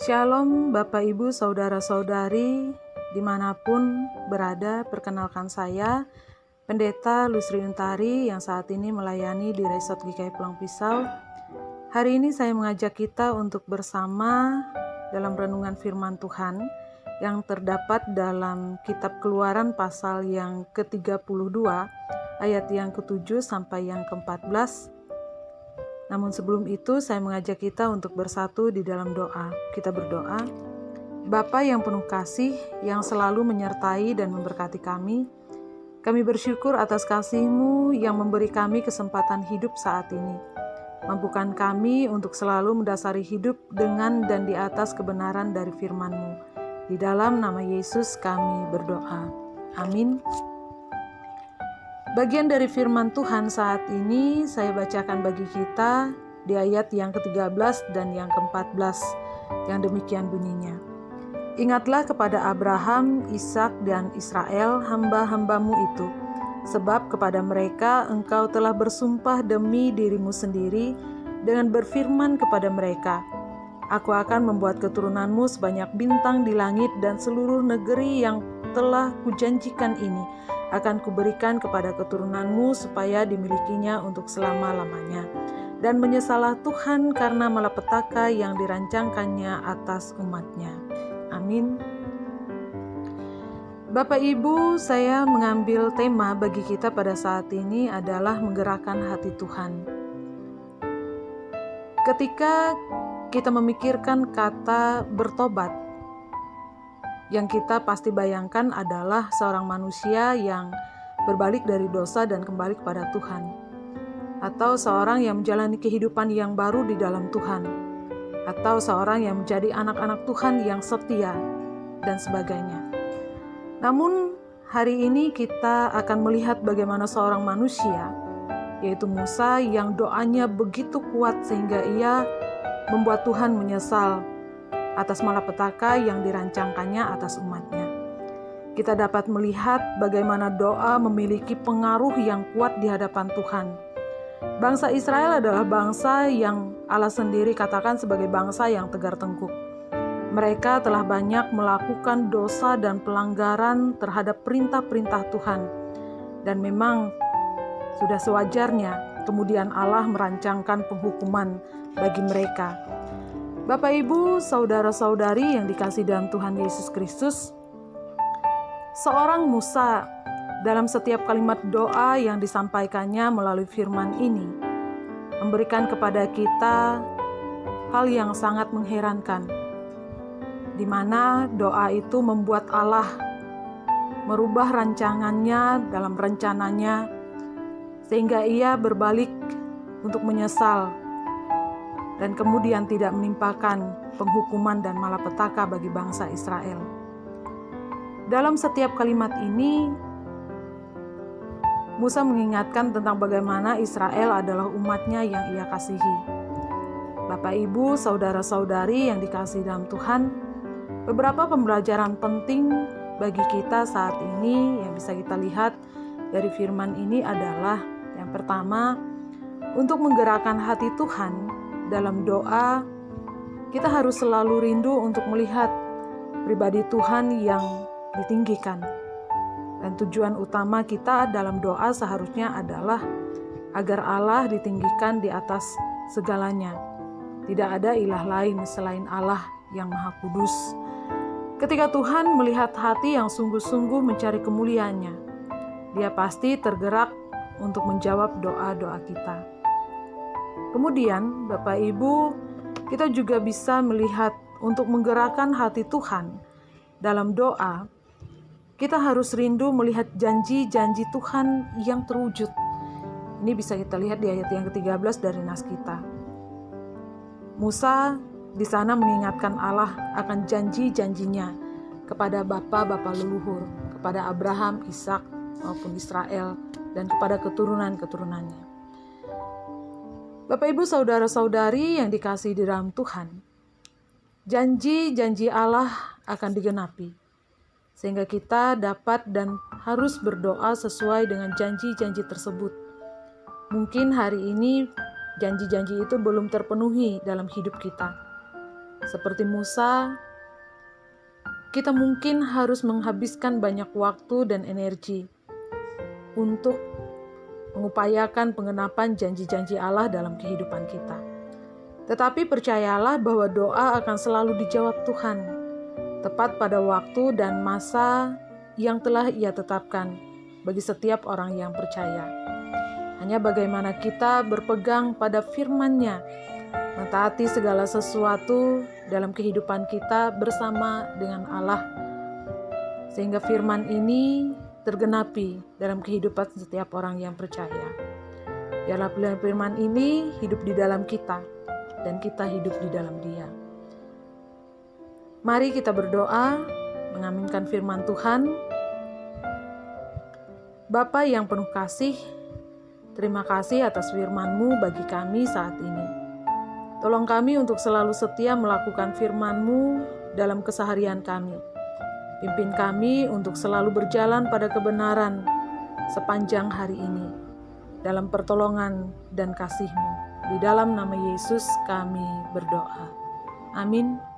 Shalom Bapak Ibu Saudara-saudari dimanapun berada, perkenalkan saya Pendeta Lusri Untari yang saat ini melayani di Resort GKI Pulang Pisau. Hari ini saya mengajak kita untuk bersama dalam renungan firman Tuhan yang terdapat dalam kitab Keluaran pasal yang ke-32 ayat yang ke-7 sampai yang ke-14. Namun sebelum itu saya mengajak kita untuk bersatu di dalam doa. Kita berdoa. Bapa yang penuh kasih, yang selalu menyertai dan memberkati kami bersyukur atas kasih-Mu yang memberi kami kesempatan hidup saat ini. Mampukan kami untuk selalu mendasari hidup dengan dan di atas kebenaran dari firman-Mu. Di dalam nama Yesus kami berdoa. Amin. Bagian dari firman Tuhan saat ini saya bacakan bagi kita di ayat yang ke-13 dan yang ke-14 yang demikian bunyinya. Ingatlah kepada Abraham, Ishak dan Israel hamba-hambamu itu, sebab kepada mereka engkau telah bersumpah demi dirimu sendiri dengan berfirman kepada mereka, Aku akan membuat keturunanmu sebanyak bintang di langit dan seluruh negeri yang telah kujanjikan ini akan kuberikan kepada keturunanmu supaya dimilikinya untuk selama-lamanya. Dan menyesallah Tuhan karena malapetaka yang dirancangkannya atas umatnya. Amin. Bapak Ibu, saya mengambil tema bagi kita pada saat ini adalah menggerakkan hati Tuhan. Ketika kita memikirkan kata bertobat, yang kita pasti bayangkan adalah seorang manusia yang berbalik dari dosa dan kembali kepada Tuhan, atau seorang yang menjalani kehidupan yang baru di dalam Tuhan, atau seorang yang menjadi anak-anak Tuhan yang setia, dan sebagainya. Namun hari ini kita akan melihat bagaimana seorang manusia, yaitu Musa, yang doanya begitu kuat sehingga ia membuat Tuhan menyesal atas malapetaka yang dirancangkannya atas umatnya. Kita dapat melihat bagaimana doa memiliki pengaruh yang kuat di hadapan Tuhan. Bangsa Israel adalah bangsa yang Allah sendiri katakan sebagai bangsa yang tegar tengkuk. Mereka telah banyak melakukan dosa dan pelanggaran terhadap perintah-perintah Tuhan. Dan memang sudah sewajarnya kemudian Allah merancangkan penghukuman bagi mereka. Bapak Ibu, saudara-saudari yang dikasihi dalam Tuhan Yesus Kristus, seorang Musa dalam setiap kalimat doa yang disampaikannya melalui firman ini memberikan kepada kita hal yang sangat mengherankan, di mana doa itu membuat Allah merubah rancangannya dalam rencananya sehingga ia berbalik untuk menyesal dan kemudian tidak menimpakan penghukuman dan malapetaka bagi bangsa Israel. Dalam setiap kalimat ini, Musa mengingatkan tentang bagaimana Israel adalah umatnya yang ia kasihi. Bapak Ibu, saudara-saudari yang dikasihi dalam Tuhan, beberapa pembelajaran penting bagi kita saat ini yang bisa kita lihat dari firman ini adalah, yang pertama, untuk menggerakkan hati Tuhan dalam doa, kita harus selalu rindu untuk melihat pribadi Tuhan yang ditinggikan. Dan tujuan utama kita dalam doa seharusnya adalah agar Allah ditinggikan di atas segalanya. Tidak ada ilah lain selain Allah yang Maha Kudus. Ketika Tuhan melihat hati yang sungguh-sungguh mencari kemuliaannya, Dia pasti tergerak untuk menjawab doa-doa kita. Kemudian, Bapak Ibu, kita juga bisa melihat untuk menggerakkan hati Tuhan dalam doa, kita harus rindu melihat janji-janji Tuhan yang terwujud. Ini bisa kita lihat di ayat yang ke-13 dari nas kita. Musa di sana mengingatkan Allah akan janji-janjinya kepada bapa-bapa leluhur, kepada Abraham, Ishak, maupun Israel, dan kepada keturunan-keturunannya. Bapak Ibu saudara-saudari yang dikasihi di dalam Tuhan, janji-janji Allah akan digenapi, sehingga kita dapat dan harus berdoa sesuai dengan janji-janji tersebut. Mungkin hari ini janji-janji itu belum terpenuhi dalam hidup kita. Seperti Musa, kita mungkin harus menghabiskan banyak waktu dan energi untuk mengupayakan pengenapan janji-janji Allah dalam kehidupan kita. Tetapi percayalah bahwa doa akan selalu dijawab Tuhan, tepat pada waktu dan masa yang telah Ia tetapkan bagi setiap orang yang percaya. Hanya bagaimana kita berpegang pada firman-Nya, mentaati segala sesuatu dalam kehidupan kita bersama dengan Allah, sehingga firman ini tergenapi dalam kehidupan setiap orang yang percaya. Biarlah firman ini hidup di dalam kita, dan kita hidup di dalam Dia. Mari kita berdoa, mengaminkan firman Tuhan. Bapa yang penuh kasih, terima kasih atas firman-Mu bagi kami saat ini. Tolong kami untuk selalu setia melakukan firman-Mu dalam keseharian kami. Pimpin kami untuk selalu berjalan pada kebenaran sepanjang hari ini, dalam pertolongan dan kasih-Mu. Di dalam nama Yesus kami berdoa. Amin.